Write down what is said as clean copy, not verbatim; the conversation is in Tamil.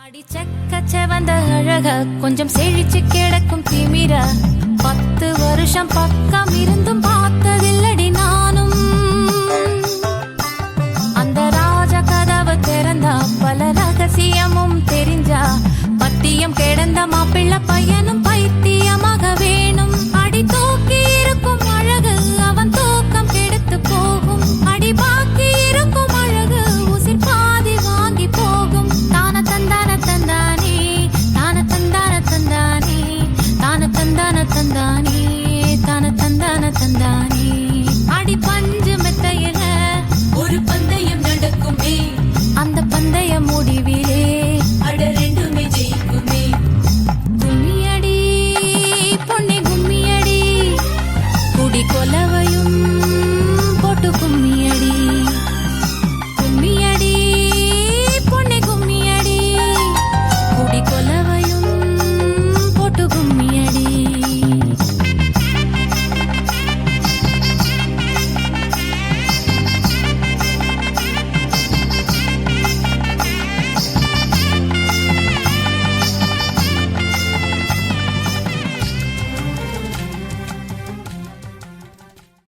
அடிச்சக்க வந்த அழக கொஞ்சம் செழிச்சு கிடக்கும் திமிர 10 வருஷம் பக்கம் இருந்தும் பார்த்ததில்லடி நானும். அந்த ராஜ கதவை திறந்தா பல ரகசியமும் தெரிஞ்சா பத்தியம் கிடந்த மாப்பிள்ள பையனும்